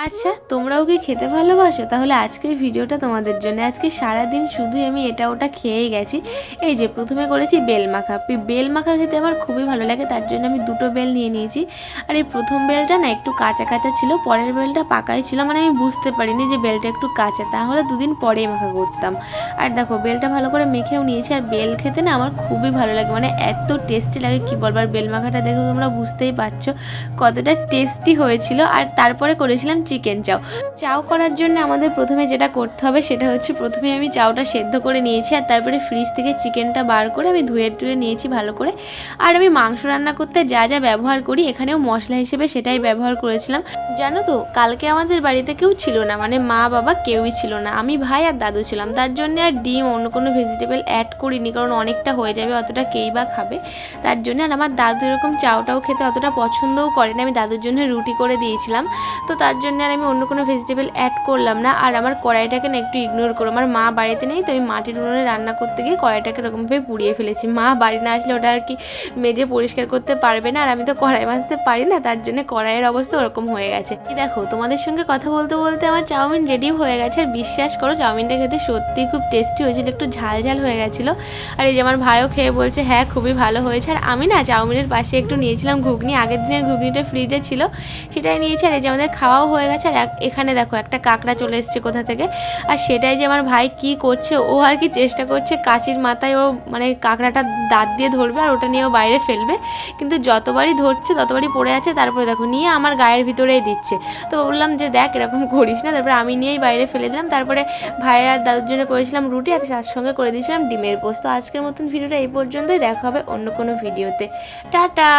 আচ্ছা, তোমরাও কি খেতে ভালোবাসো? তাহলে আজকের ভিডিওটা তোমাদের জন্য। আজকে সারাদিন শুধুই আমি এটা ওটা খেয়েই গেছি। এই যে প্রথমে করেছি বেল মাখা। বেল মাখা খেতে আমার খুবই ভালো লাগে, তার জন্য আমি দুটো বেল নিয়ে নিয়েছি। আর এই প্রথম বেলটা না একটু কাঁচা কাঁচা ছিল, পরের বেলটা পাকাই ছিল, মানে আমি বুঝতে পারিনি যে বেলটা একটু কাঁচা, তাহলে দুদিন পরেই মাখা করতাম। আর দেখো বেলটা ভালো করে মেখেও নিয়েছি। আর বেল খেতে না আমার খুবই ভালো লাগে, মানে এত টেস্টি লাগে কি বলবো। আর বেল মাখাটা দেখো তোমরা বুঝতেই পারছো কতটা টেস্টি হয়েছিল। আর তারপরে করেছিলাম চিকেন চাও। চাও করার জন্য আমাদের প্রথমে যেটা করতে হবে সেটা হচ্ছে, প্রথমে আমি চাউটা সেদ্ধ করে নিয়েছি, আর তারপরে ফ্রিজ থেকে চিকেনটা বার করে আমি ধুয়ে টুয়ে নিয়েছি ভালো করে। আর আমি মাংস রান্না করতে যা যা ব্যবহার করি এখানেও মশলা হিসেবে সেটাই ব্যবহার করেছিলাম। জানো তো কালকে আমাদের বাড়িতে কেউ ছিল না, মানে মা বাবা কেউই ছিল না, আমি ভাই আর দাদু ছিলাম। তার জন্য আর ডিম অন্য কোনো ভেজিটেবল অ্যাড করিনি, কারণ অনেকটা হয়ে যাবে, অতটা কেই বা খাবে তার জন্য। আর আমার দাদু এরকম চাউটাও খেতে অতটা পছন্দও করেন, আমি দাদুর জন্য রুটি করে দিয়েছিলাম। তো তার জন্য আর আমি অন্য কোনো ভেজিটেবল অ্যাড করলাম না। আর আমার কড়াইটাকে না একটু ইগনোর করো, আমার মা বাড়িতে নেই, তো আমি মাটির উনুনে রান্না করতে গিয়ে কড়াইটাকে এরকমভাবে পুড়িয়ে ফেলেছি। মা বাড়ি না আসলে ওটা আর কি মেজে পরিষ্কার করতে পারবে না, আর আমি তো কড়াই মাজতে পারি না, তার জন্য কড়াইয়ের অবস্থা ওরকম হয়ে গেছে। এই দেখো তোমাদের সঙ্গে কথা বলতে বলতে আমার চাউমিন রেডি হয়ে গেছে। আর বিশ্বাস করো চাউমিনটা খেতে সত্যিই খুব টেস্টি হয়েছিল, একটু ঝাল ঝাল হয়ে গেছিলো। আর এই যে আমার ভাইও খেয়ে বলছে হ্যাঁ খুবই ভালো হয়েছে। আর আমি না চাউমিনের পাশে একটু নিয়েছিলাম ঘুগনি, আগের দিনের ঘুগনিটা ফ্রিজে ছিল সেটাই নিয়েছি। আর এই যে আমাদের খাওয়াও হয়ে গেছে। আর এখানে দেখো একটা কাঁকড়া চলে এসেছে কোথা থেকে, আর সেটাই যে আমার ভাই কি করছে, ও আর কি চেষ্টা করছে কাঁচির মাথায় ও মানে কাঁকড়াটা দাঁত দিয়ে ধরবে আর ওটা নিয়ে ও বাইরে ফেলবে, কিন্তু যতবারই ধরছে ততবারই পড়ে আছে। তারপরে দেখো নিয়ে আমার গায়ের ভিতরেই দিচ্ছে। তো বললাম যে দেখ এরকম করিস না, তারপরে আমি নিয়েই বাইরে ফেলে দিলাম। তারপরে ভাই আর দাদুর জন্য করেছিলাম রুটি, আর তার সঙ্গে করে দিয়েছিলাম ডিমের পোস্ত। আজকের মতন ভিডিওটা এই পর্যন্তই, দেখা হবে অন্য কোনো ভিডিওতে। টাটা।